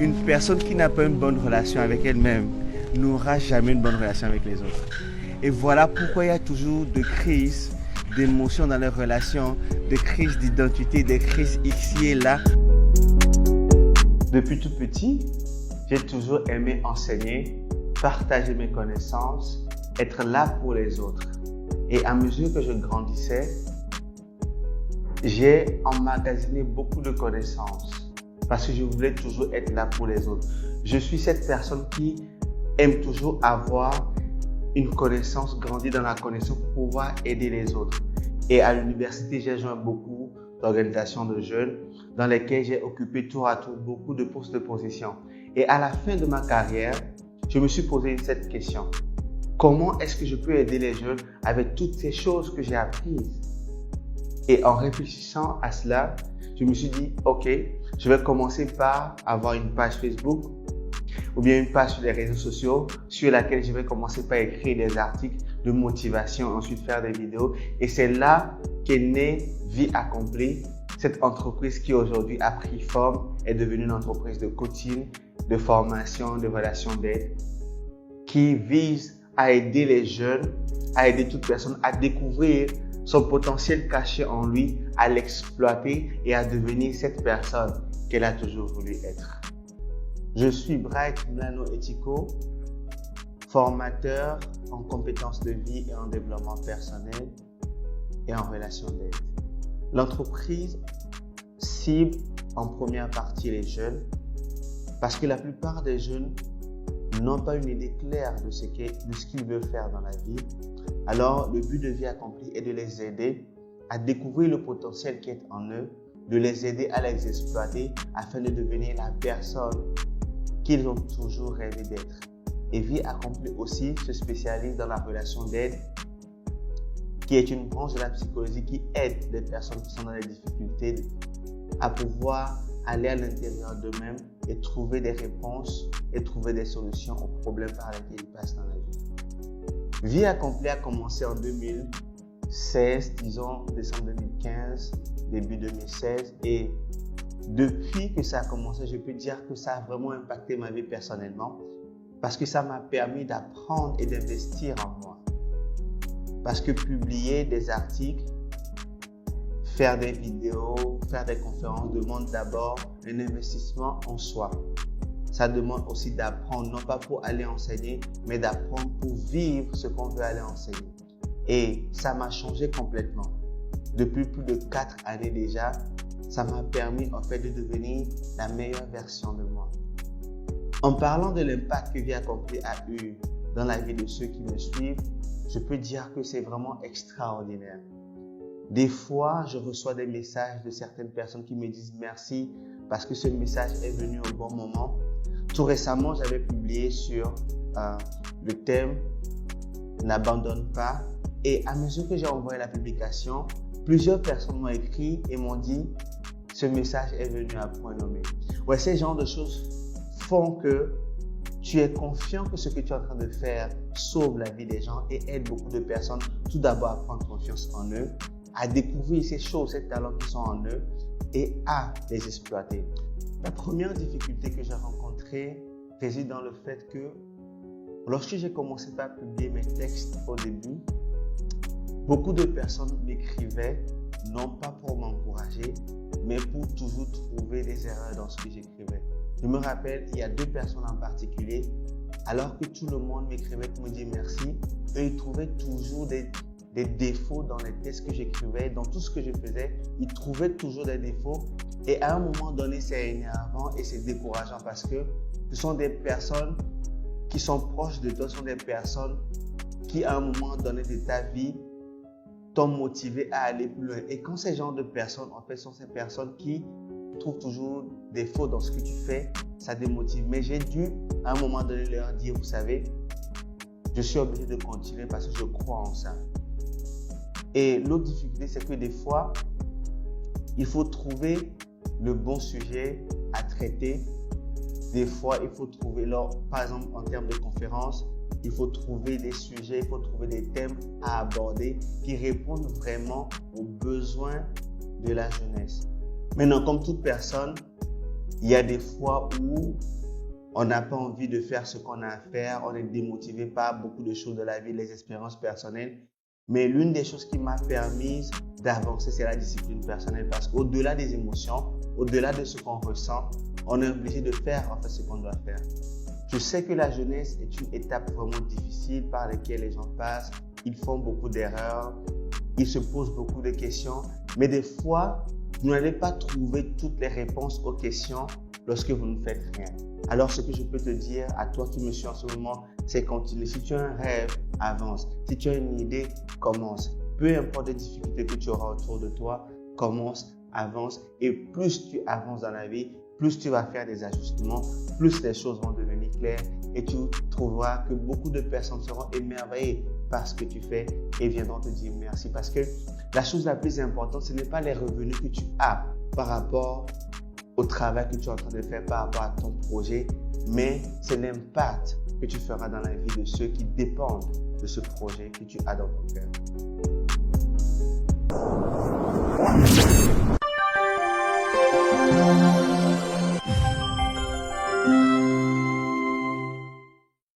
Une personne qui n'a pas une bonne relation avec elle-même n'aura jamais une bonne relation avec les autres. Et voilà pourquoi il y a toujours de crises d'émotions dans les relations, de crises d'identité, des crises ici et là. Depuis tout petit, j'ai toujours aimé enseigner, partager mes connaissances, être là pour les autres. Et à mesure que je grandissais, j'ai emmagasiné beaucoup de connaissances parce que je voulais toujours être là pour les autres. Je suis cette personne qui aime toujours avoir une connaissance, grandir dans la connaissance pour pouvoir aider les autres. Et à l'université, j'ai joint beaucoup d'organisations de jeunes dans lesquelles j'ai occupé tour à tour beaucoup de postes de position. Et à la fin de ma carrière, je me suis posé cette question. Comment est-ce que je peux aider les jeunes avec toutes ces choses que j'ai apprises? Et en réfléchissant à cela, je me suis dit, ok, je vais commencer par avoir une page Facebook ou bien une page sur les réseaux sociaux sur laquelle je vais commencer par écrire des articles de motivation, ensuite faire des vidéos. Et c'est là qu'est née Vie Accomplie, cette entreprise qui aujourd'hui a pris forme, est devenue une entreprise de coaching, de formation, de relations d'aide, qui vise à aider les jeunes, à aider toute personne à découvrir son potentiel caché en lui, à l'exploiter et à devenir cette personne qu'elle a toujours voulu être. Je suis Bright Mlano Etiko, formateur en compétences de vie et en développement personnel et en relations d'aide. L'entreprise cible en première partie les jeunes parce que la plupart des jeunes n'ont pas une idée claire de ce qu'ils veulent faire dans la vie. Alors, le but de Vie Accomplie est de les aider à découvrir le potentiel qui est en eux, de les aider à les exploiter afin de devenir la personne qu'ils ont toujours rêvé d'être. Et Vie Accomplie aussi se spécialise dans la relation d'aide, qui est une branche de la psychologie qui aide les personnes qui sont dans les difficultés à pouvoir aller à l'intérieur d'eux-mêmes et trouver des réponses et trouver des solutions aux problèmes par lesquels ils passent dans la vie. Vie Accomplie a commencé en 2016, disons décembre 2015, début 2016, et depuis que ça a commencé, je peux dire que ça a vraiment impacté ma vie personnellement parce que ça m'a permis d'apprendre et d'investir en moi. Parce que publier des articles, faire des vidéos, faire des conférences demande d'abord un investissement en soi. Ça demande aussi d'apprendre, non pas pour aller enseigner, mais d'apprendre pour vivre ce qu'on veut aller enseigner. Et ça m'a changé complètement. Depuis plus de 4 années déjà, ça m'a permis en fait de devenir la meilleure version de moi. En parlant de l'impact que Vie Accomplie a eu dans la vie de ceux qui me suivent, je peux dire que c'est vraiment extraordinaire. Des fois, je reçois des messages de certaines personnes qui me disent merci parce que ce message est venu au bon moment. Tout récemment, j'avais publié sur le thème « N'abandonne pas » et à mesure que j'ai envoyé la publication, plusieurs personnes m'ont écrit et m'ont dit « ce message est venu à point nommé ». Ouais, ces genres de choses font que tu es confiant que ce que tu es en train de faire sauve la vie des gens et aide beaucoup de personnes tout d'abord à prendre confiance en eux, à découvrir ces choses, ces talents qui sont en eux et à les exploiter. La première difficulté que j'ai rencontrée réside dans le fait que lorsque j'ai commencé par publier mes textes au début, beaucoup de personnes m'écrivaient, non pas pour m'encourager, mais pour toujours trouver des erreurs dans ce que j'écrivais. Je me rappelle, il y a 2 personnes en particulier, alors que tout le monde m'écrivait pour me dire merci, eux ils trouvaient toujours des défauts dans les textes que j'écrivais, dans tout ce que je faisais, ils trouvaient toujours des défauts. Et à un moment donné, c'est énervant et c'est décourageant parce que ce sont des personnes qui sont proches de toi, ce sont des personnes qui à un moment donné de ta vie t'ont motivé à aller plus loin. Et quand ces genres de personnes, en fait, sont ces personnes qui trouvent toujours des fautes dans ce que tu fais, ça démotive. Mais j'ai dû à un moment donné leur dire, vous savez, je suis obligé de continuer parce que je crois en ça. Et l'autre difficulté, c'est que des fois, il faut trouver le bon sujet à traiter. Des fois, il faut trouver, par exemple, en termes de conférences, il faut trouver des sujets, il faut trouver des thèmes à aborder qui répondent vraiment aux besoins de la jeunesse. Maintenant, comme toute personne, Il y a des fois où on n'a pas envie de faire ce qu'on a à faire, on est démotivé par beaucoup de choses de la vie, les expériences personnelles. Mais l'une des choses qui m'a permis d'avancer, c'est la discipline personnelle. Parce qu'au-delà des émotions, au-delà de ce qu'on ressent, on est obligé de faire en fait ce qu'on doit faire. Je sais que la jeunesse est une étape vraiment difficile par laquelle les gens passent. Ils font beaucoup d'erreurs, ils se posent beaucoup de questions. Mais des fois, vous n'allez pas trouver toutes les réponses aux questions lorsque vous ne faites rien. Alors, ce que je peux te dire à toi qui me suis en ce moment, c'est continue. Si tu as un rêve, avance. Si tu as une idée, commence. Peu importe les difficultés que tu auras autour de toi, commence, avance. Et plus tu avances dans la vie, plus tu vas faire des ajustements, plus les choses vont devenir claires et tu trouveras que beaucoup de personnes seront émerveillées par ce que tu fais et viendront te dire merci. Parce que la chose la plus importante, ce n'est pas les revenus que tu as par rapport au travail que tu es en train de faire, par rapport à ton projet, mais c'est l'impact que tu feras dans la vie de ceux qui dépendent de ce projet que tu as dans ton cœur.